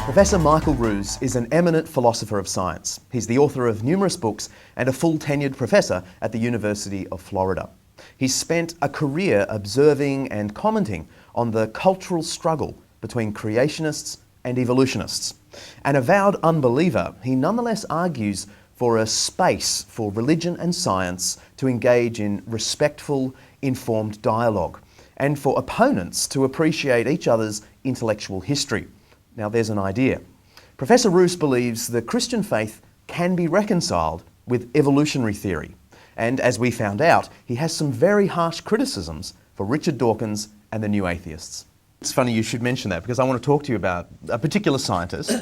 Professor Michael Ruse is an eminent philosopher of science. He's the author of numerous books and a full tenured professor at the University of Florida. He's spent a career observing and commenting on the cultural struggle between creationists and evolutionists. An avowed unbeliever, he nonetheless argues for a space for religion and science to engage in respectful, informed dialogue, and for opponents to appreciate each other's intellectual history. Now there's an idea. Professor Ruse believes the Christian faith can be reconciled with evolutionary theory. And as we found out, he has some very harsh criticisms for Richard Dawkins and the new atheists. It's funny you should mention that, because I want to talk to you about a particular scientist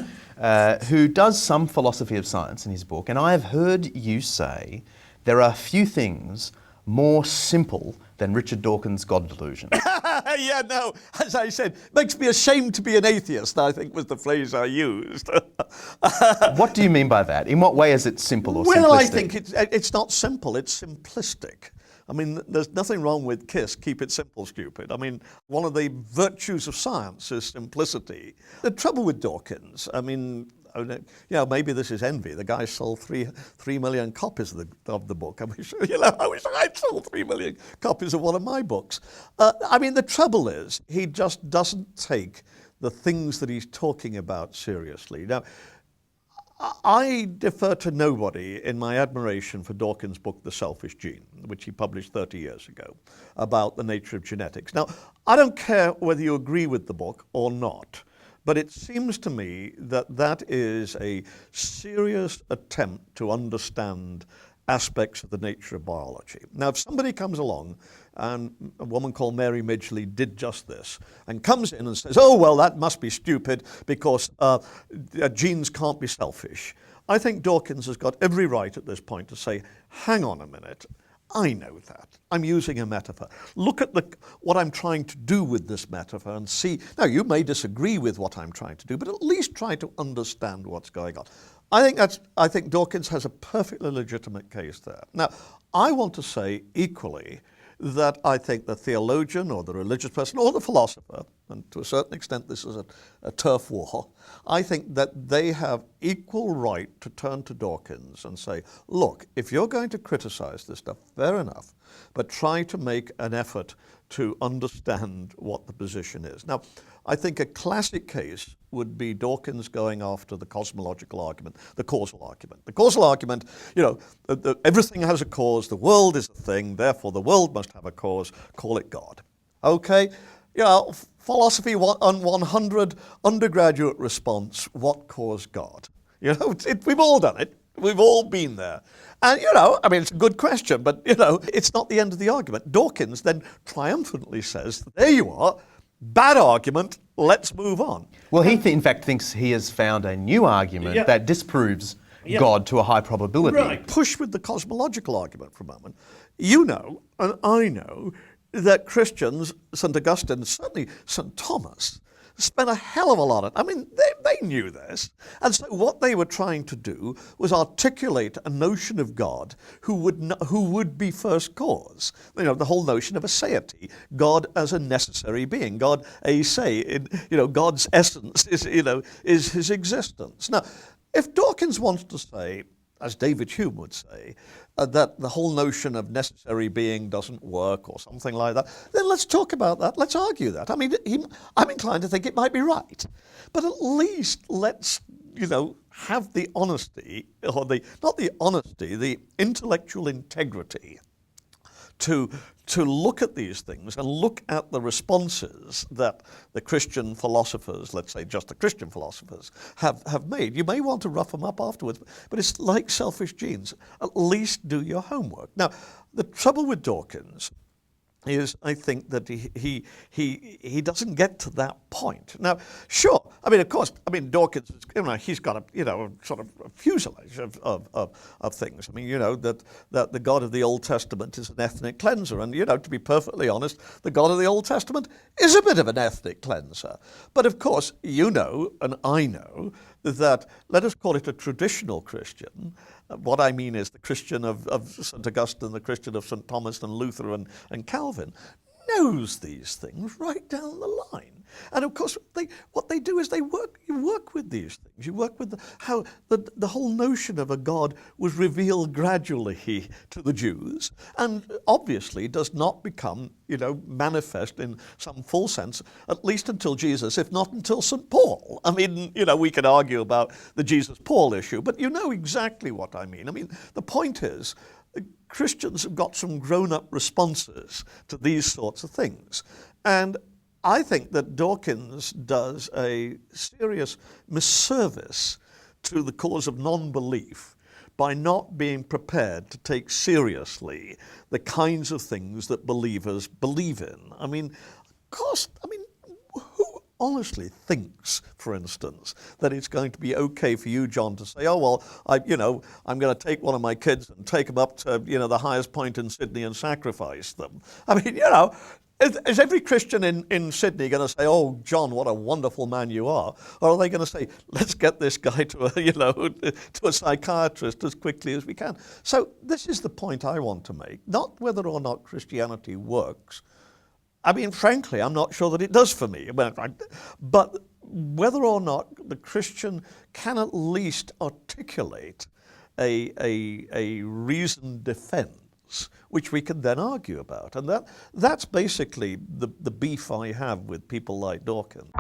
who does some philosophy of science in his book. And I have heard you say there are few things more simple than Richard Dawkins' God delusion. Yeah, no, as I said, makes me ashamed to be an atheist, I think was the phrase I used. What do you mean by that? In what way is it simple or simplistic? Well, I think it's not simple, it's simplistic. I mean, there's nothing wrong with KISS, keep it simple, stupid. I mean, one of the virtues of science is simplicity. The trouble with Dawkins, I mean, maybe this is envy. The guy sold 3 million copies of the book. I wish I'd sold 3 million copies of one of my books. I mean, the trouble is, he just doesn't take the things that he's talking about seriously. Now, I defer to nobody in my admiration for Dawkins' book, The Selfish Gene, which he published 30 years ago, about the nature of genetics. Now, I don't care whether you agree with the book or not, but it seems to me that that is a serious attempt to understand aspects of the nature of biology. Now, if somebody comes along, and a woman called Mary Midgley did just this, and comes in and says, oh, well, that must be stupid because genes can't be selfish, I think Dawkins has got every right at this point to say, hang on a minute, I know that. I'm using a metaphor. Look at what I'm trying to do with this metaphor and see. Now, you may disagree with what I'm trying to do, but at least try to understand what's going on. I think Dawkins has a perfectly legitimate case there. Now, I want to say equally that I think the theologian or the religious person or the philosopher, and to a certain extent this is a turf war, I think that they have equal right to turn to Dawkins and say, look, if you're going to criticize this stuff, fair enough, but try to make an effort to understand what the position is. Now, I think a classic case would be Dawkins going after the cosmological argument, the causal argument. The causal argument, everything has a cause, the world is a thing, therefore the world must have a cause, call it God. Okay? Philosophy 100, undergraduate response, what caused God? We've all done it. We've all been there. And, it's a good question, but, it's not the end of the argument. Dawkins then triumphantly says, there you are, bad argument, let's move on. Well, he in fact thinks he has found a new argument that disproves God to a high probability. Right. Push with the cosmological argument for a moment. You know, and I know, that Christians, St. Augustine, certainly St. Thomas, spent a hell of a lot of, they knew this. And so what they were trying to do was articulate a notion of God who would be first cause. The whole notion of aseity, God as a necessary being, God a se, God's essence is his existence. Now, if Dawkins wants to say, as David Hume would say, that the whole notion of necessary being doesn't work or something like that, then let's talk about that. Let's argue that. I'm inclined to think it might be right. But at least let's, have the honesty, or the intellectual integrity to look at these things and look at the responses that the Christian philosophers, let's say just the Christian philosophers, have made. You may want to rough them up afterwards, but it's like selfish genes. At least do your homework. Now, the trouble with Dawkins is, I think, that he doesn't get to that point. Now, sure, of course, Dawkins, he's got a sort of a fuselage of things. That the God of the Old Testament is an ethnic cleanser, and to be perfectly honest, the God of the Old Testament is a bit of an ethnic cleanser. But of course, and I know that, let us call it a traditional Christian, What I mean is the Christian of St. Augustine, the Christian of St. Thomas and Luther and Calvin, knows these things right down the line. And of course, what they do is you work with these things. You work with how the whole notion of a God was revealed gradually to the Jews, and obviously does not become, manifest in some full sense, at least until Jesus, if not until St. Paul. I mean, we can argue about the Jesus-Paul issue, but you know exactly what I mean. I mean, the point is, Christians have got some grown-up responses to these sorts of things. And I think that Dawkins does a serious misservice to the cause of non-belief by not being prepared to take seriously the kinds of things that believers believe in. I mean, of course, who honestly thinks, for instance, that it's going to be okay for you, John, to say, oh, well, I'm going to take one of my kids and take them up to, the highest point in Sydney and sacrifice them. I mean, is every Christian in Sydney going to say, oh, John, what a wonderful man you are? Or are they going to say, let's get this guy to a psychiatrist as quickly as we can? So this is the point I want to make, not whether or not Christianity works. I mean, frankly, I'm not sure that it does for me. But whether or not the Christian can at least articulate a reasoned defense, which we can then argue about. And that's basically the beef I have with people like Dawkins.